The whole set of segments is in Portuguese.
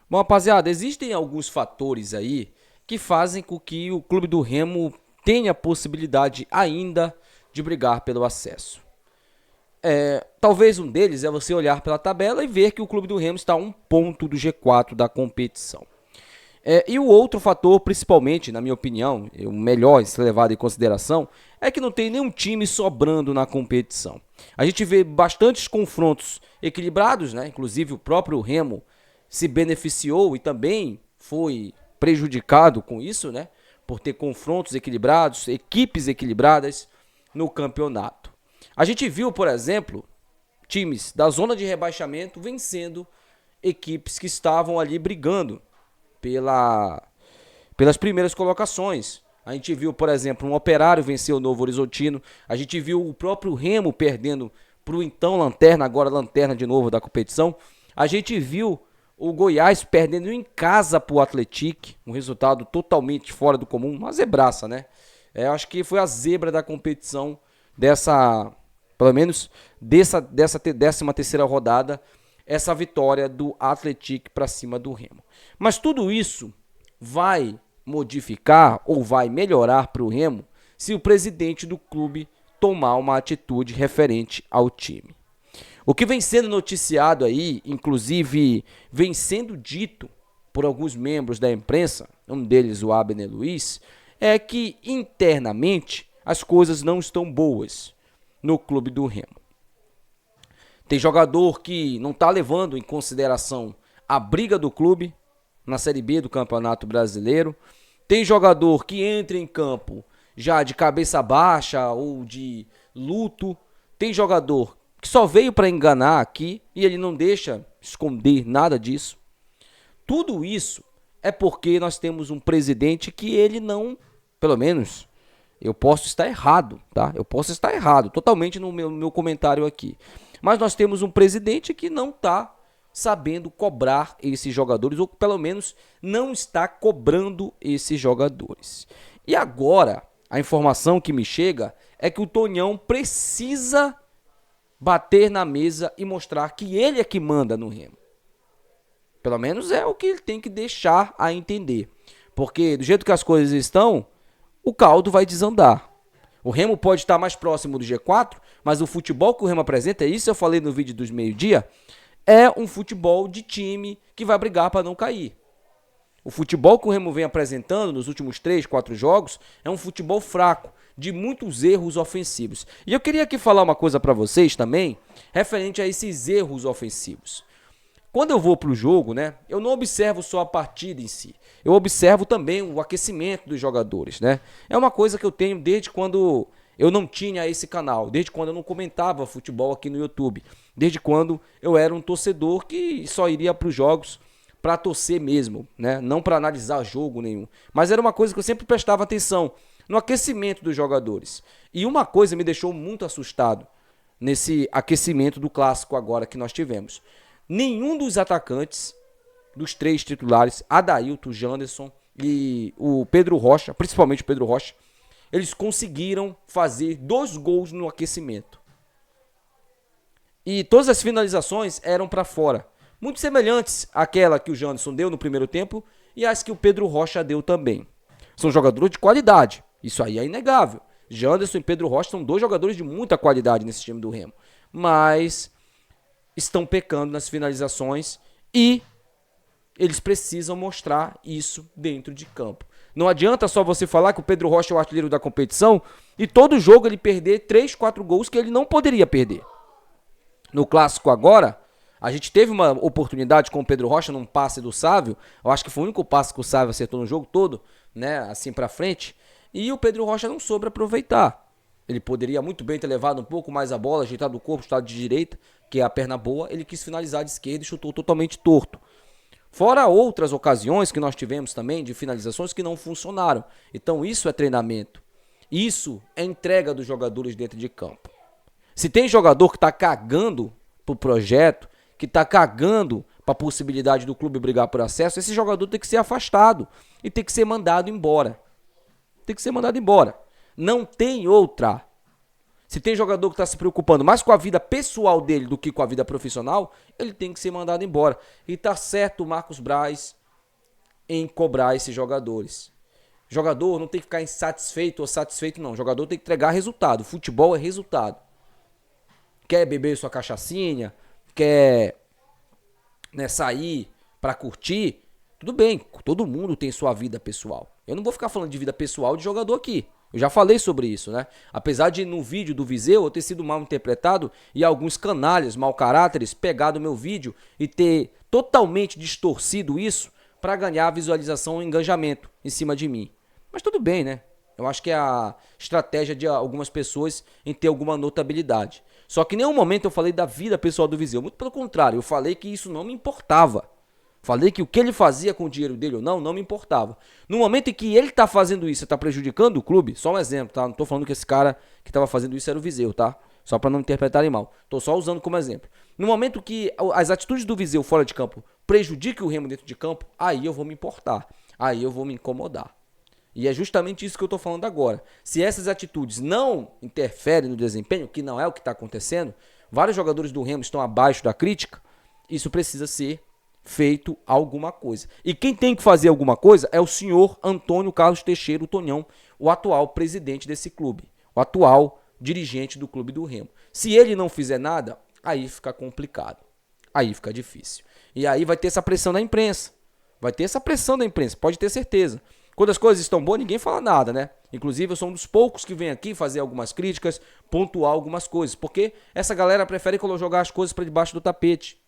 Bom, rapaziada, existem alguns fatores aí que fazem com que o clube do Remo tenha a possibilidade ainda de brigar pelo acesso. Talvez um deles é você olhar pela tabela e ver que o clube do Remo está a um ponto do G4 da competição. E o outro fator, principalmente, na minha opinião, o melhor a ser levado em consideração, é que não tem nenhum time sobrando na competição. A gente vê bastantes confrontos equilibrados, né? Inclusive o próprio Remo se beneficiou e também foi prejudicado com isso, né? Por ter confrontos equilibrados, equipes equilibradas no campeonato. A gente viu, por exemplo, times da zona de rebaixamento vencendo equipes que estavam ali brigando pelas primeiras colocações. A gente viu, por exemplo, um Operário vencer o Novo Horizontino. A gente viu o próprio Remo perdendo para o então Lanterna, agora Lanterna de novo da competição. A gente viu o Goiás perdendo em casa para o Atlético, um resultado totalmente fora do comum, uma zebraça, né? Acho que foi a zebra da competição pelo menos dessa 13ª rodada, essa vitória do Atlético para cima do Remo. Mas tudo isso vai modificar ou vai melhorar para o Remo se o presidente do clube tomar uma atitude referente ao time. O que vem sendo noticiado aí, inclusive vem sendo dito por alguns membros da imprensa, um deles o Abner Luiz, é que internamente as coisas não estão boas no clube do Remo. Tem jogador que não está levando em consideração a briga do clube na Série B do Campeonato Brasileiro. Tem jogador que entra em campo já de cabeça baixa ou de luto. Tem jogador que só veio para enganar aqui e ele não deixa esconder nada disso. Tudo isso é porque nós temos um presidente que ele não, pelo menos, eu posso estar errado, tá? Eu posso estar errado totalmente no meu comentário aqui. Mas nós temos um presidente que não está sabendo cobrar esses jogadores, ou pelo menos não está cobrando esses jogadores. E agora, a informação que me chega é que o Tonhão precisa bater na mesa e mostrar que ele é que manda no Remo. Pelo menos é o que ele tem que deixar a entender. Porque do jeito que as coisas estão, o caldo vai desandar. O Remo pode estar mais próximo do G4, mas o futebol que o Remo apresenta, isso eu falei no vídeo dos meio-dia, é um futebol de time que vai brigar para não cair. O futebol que o Remo vem apresentando nos últimos 3, 4 jogos é um futebol fraco, de muitos erros ofensivos. E eu queria aqui falar uma coisa para vocês também, referente a esses erros ofensivos. Quando eu vou para o jogo, né, eu não observo só a partida em si. Eu observo também o aquecimento dos jogadores, né? É uma coisa que eu tenho desde quando eu não tinha esse canal, desde quando eu não comentava futebol aqui no YouTube, desde quando eu era um torcedor que só iria para os jogos para torcer mesmo, né? Não para analisar jogo nenhum. Mas era uma coisa que eu sempre prestava atenção no aquecimento dos jogadores. E uma coisa me deixou muito assustado nesse aquecimento do clássico agora que nós tivemos. Nenhum dos atacantes, dos 3 titulares, Adailton, Janderson e o Pedro Rocha, principalmente o Pedro Rocha, eles conseguiram fazer 2 gols no aquecimento. E todas as finalizações eram para fora. Muito semelhantes àquela que o Janderson deu no primeiro tempo e as que o Pedro Rocha deu também. São jogadores de qualidade, isso aí é inegável. Janderson e Pedro Rocha são 2 jogadores de muita qualidade nesse time do Remo. Mas estão pecando nas finalizações e eles precisam mostrar isso dentro de campo. Não adianta só você falar que o Pedro Rocha é o artilheiro da competição e todo jogo ele perder 3, 4 gols que ele não poderia perder. No clássico agora, a gente teve uma oportunidade com o Pedro Rocha num passe do Sávio. Eu acho que foi o único passe que o Sávio acertou no jogo todo, né, assim pra frente. E o Pedro Rocha não soube aproveitar. Ele poderia muito bem ter levado um pouco mais a bola, ajeitado o corpo, chutado de direita, que é a perna boa. Ele quis finalizar de esquerda e chutou totalmente torto. Fora outras ocasiões que nós tivemos também de finalizações que não funcionaram. Então isso é treinamento. Isso é entrega dos jogadores dentro de campo. Se tem jogador que está cagando pro projeto, que está cagando para a possibilidade do clube brigar por acesso, esse jogador tem que ser afastado e tem que ser mandado embora. Tem que ser mandado embora. Não tem outra. Se tem jogador que está se preocupando mais com a vida pessoal dele do que com a vida profissional, ele tem que ser mandado embora. E tá certo o Marcos Braz em cobrar esses jogadores. Jogador não tem que ficar insatisfeito ou satisfeito, não. Jogador tem que entregar resultado. Futebol é resultado. Quer beber sua cachaçinha, quer, né, sair pra curtir, tudo bem. Todo mundo tem sua vida pessoal. Eu não vou ficar falando de vida pessoal de jogador aqui. Eu já falei sobre isso, né? Apesar de no vídeo do Viseu eu ter sido mal interpretado e alguns canalhas, mau caráteres, pegado meu vídeo e ter totalmente distorcido isso para ganhar visualização e engajamento em cima de mim. Mas tudo bem, né? Eu acho que é a estratégia de algumas pessoas em ter alguma notabilidade. Só que em nenhum momento eu falei da vida pessoal do Viseu. Muito pelo contrário, eu falei que isso não me importava. Falei que o que ele fazia com o dinheiro dele ou não me importava. No momento em que ele tá fazendo isso e tá prejudicando o clube, só um exemplo, tá? Não tô falando que esse cara que tava fazendo isso era o Viseu, tá? Só para não interpretarem mal. Tô só usando como exemplo. No momento que as atitudes do Viseu fora de campo prejudiquem o Remo dentro de campo, aí eu vou me importar. Aí eu vou me incomodar. E é justamente isso que eu tô falando agora. Se essas atitudes não interferem no desempenho, que não é o que está acontecendo, vários jogadores do Remo estão abaixo da crítica, isso precisa ser feito alguma coisa. E quem tem que fazer alguma coisa é o senhor Antônio Carlos Teixeira, o Tonhão, o atual presidente desse clube, o atual dirigente do clube do Remo. Se ele não fizer nada, aí fica complicado, aí fica difícil. E aí vai ter essa pressão da imprensa, pode ter certeza. Quando as coisas estão boas, ninguém fala nada, né? Inclusive, eu sou um dos poucos que vem aqui fazer algumas críticas, pontuar algumas coisas, porque essa galera prefere jogar as coisas para debaixo do tapete.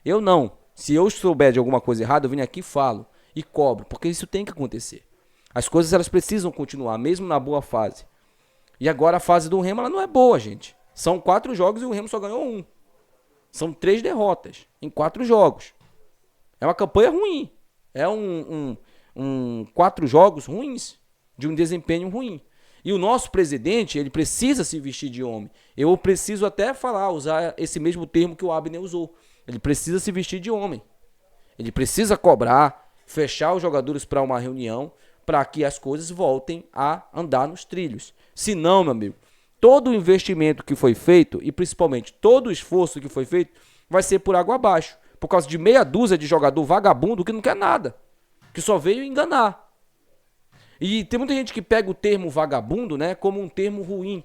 Eu não. Se eu souber de alguma coisa errada, eu venho aqui e falo e cobro, porque isso tem que acontecer. As coisas elas precisam continuar, mesmo na boa fase. E agora a fase do Remo ela não é boa, gente. São 4 jogos e o Remo só ganhou 1. São 3 derrotas em 4 jogos. É uma campanha ruim. É 4 jogos ruins, de um desempenho ruim. E o nosso presidente, ele precisa se vestir de homem. Eu preciso até usar esse mesmo termo que o Abner usou. Ele precisa se vestir de homem. Ele precisa cobrar, fechar os jogadores para uma reunião, para que as coisas voltem a andar nos trilhos. Se não, meu amigo, todo o investimento que foi feito, e principalmente todo o esforço que foi feito, vai ser por água abaixo. Por causa de meia dúzia de jogador vagabundo que não quer nada. Que só veio enganar. E tem muita gente que pega o termo vagabundo, né, como um termo ruim.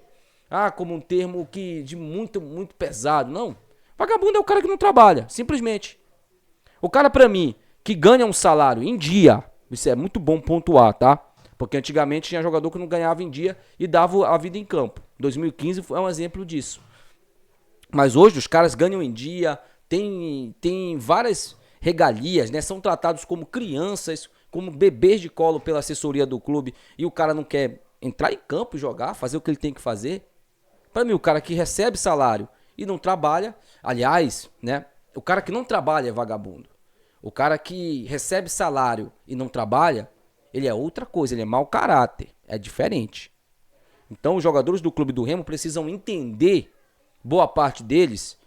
Como um termo de muito pesado. Não. Vagabundo é o cara que não trabalha, simplesmente. O cara, pra mim, que ganha um salário em dia, isso é muito bom pontuar, tá? Porque antigamente tinha jogador que não ganhava em dia e dava a vida em campo. 2015 é um exemplo disso. Mas hoje os caras ganham em dia, tem várias regalias, né? São tratados como crianças, como bebês de colo pela assessoria do clube, e o cara não quer entrar em campo e jogar, fazer o que ele tem que fazer. Para mim, o cara que recebe salário e não trabalha, aliás, né? O cara que não trabalha é vagabundo. O cara que recebe salário e não trabalha, ele é outra coisa, ele é mau caráter, é diferente. Então, os jogadores do clube do Remo precisam entender, boa parte deles,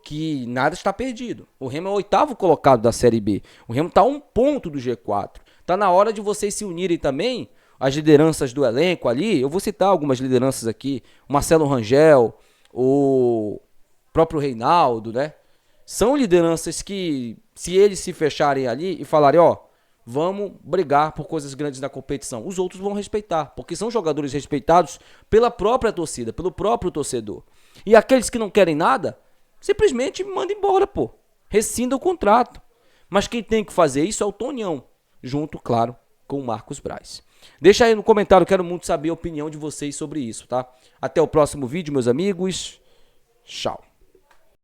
que nada está perdido. O Remo é o 8º colocado da Série B. O Remo está a 1 ponto do G4. Está na hora de vocês se unirem também, as lideranças do elenco ali. Eu vou citar algumas lideranças aqui. O Marcelo Rangel, o próprio Reinaldo, né? São lideranças que, se eles se fecharem ali e falarem, vamos brigar por coisas grandes na competição, os outros vão respeitar, porque são jogadores respeitados pela própria torcida, pelo próprio torcedor. E aqueles que não querem nada, simplesmente manda embora, pô. Rescinda o contrato. Mas quem tem que fazer isso é o Tonhão, junto, claro, com o Marcos Braz. Deixa aí no comentário, quero muito saber a opinião de vocês sobre isso, tá? Até o próximo vídeo, meus amigos. Tchau.